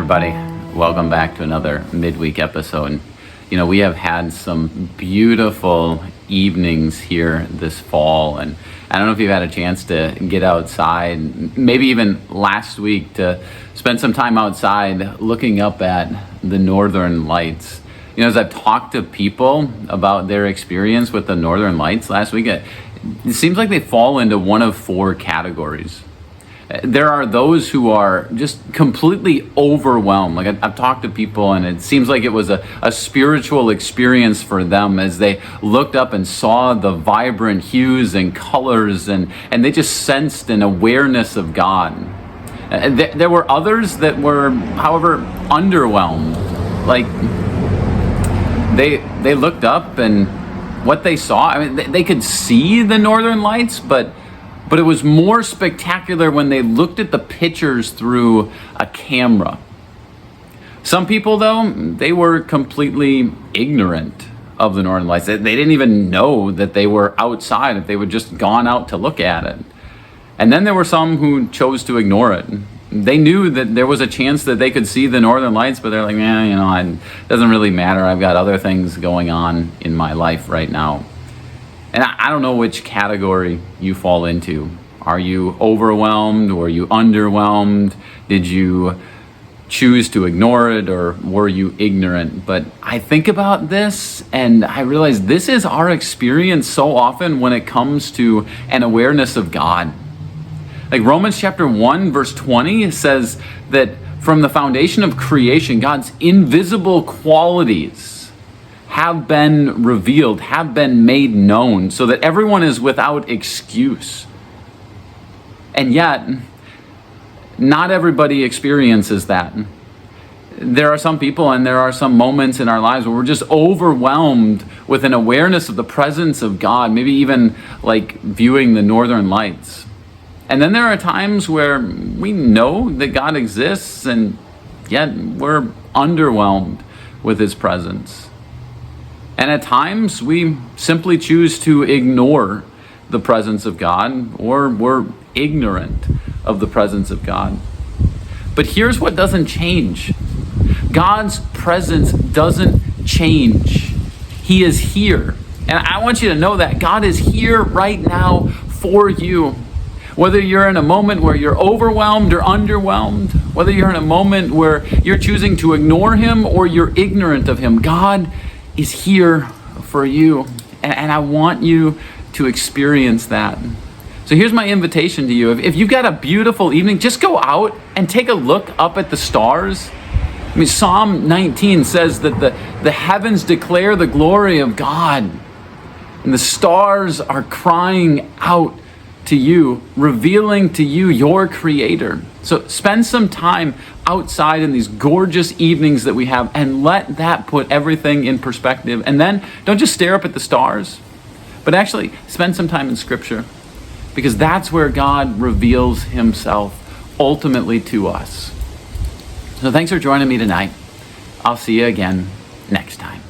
everybody. Welcome back to another midweek episode. You know, we have had some beautiful evenings here this fall, and I don't know if you've had a chance to get outside, maybe even last week to spend some time outside looking up at the northern lights. You know, as I've talked to people about their experience with the northern lights last week, it seems like they fall into one of four categories. There are those who are just completely overwhelmed. Like I've talked to people, and it seems like it was a spiritual experience for them as they looked up and saw the vibrant hues and colors, and they just sensed an awareness of God. There were others that were, however, underwhelmed. Like they looked up, and what they saw, I mean, they could see the northern lights, but it was more spectacular when they looked at the pictures through a camera. Some people, though, they were completely ignorant of the northern lights. They didn't even know that they were outside if they would just gone out to look at it. And then there were some who chose to ignore it. They knew that there was a chance that they could see the northern lights, but they're like, it doesn't really matter. I've got other things going on in my life right now. And I don't know which category you fall into. Are you overwhelmed, or are you underwhelmed? Did you choose to ignore it, or were you ignorant? But I think about this and I realize this is our experience so often when it comes to an awareness of God. Like Romans chapter 1 verse 20 says that from the foundation of creation, God's invisible qualities have been revealed, have been made known, so that everyone is without excuse. And yet, not everybody experiences that. There are some people and there are some moments in our lives where we're just overwhelmed with an awareness of the presence of God, maybe even like viewing the northern lights. And then there are times where we know that God exists, and yet we're underwhelmed with his presence. And at times, we simply choose to ignore the presence of God, or we're ignorant of the presence of God. But here's what doesn't change. God's presence doesn't change. He is here. And I want you to know that God is here right now for you. Whether you're in a moment where you're overwhelmed or underwhelmed, whether you're in a moment where you're choosing to ignore him or you're ignorant of him, God is here for you, and I want you to experience that. So here's my invitation to you. If you've got a beautiful evening, just go out and take a look up at the stars. I mean, Psalm 19 says that the heavens declare the glory of God, and the stars are crying out to you, revealing to you your Creator. So spend some time outside in these gorgeous evenings that we have, and let that put everything in perspective. And then don't just stare up at the stars, but actually spend some time in Scripture, because that's where God reveals himself ultimately to us. So thanks for joining me tonight. I'll see you again next time.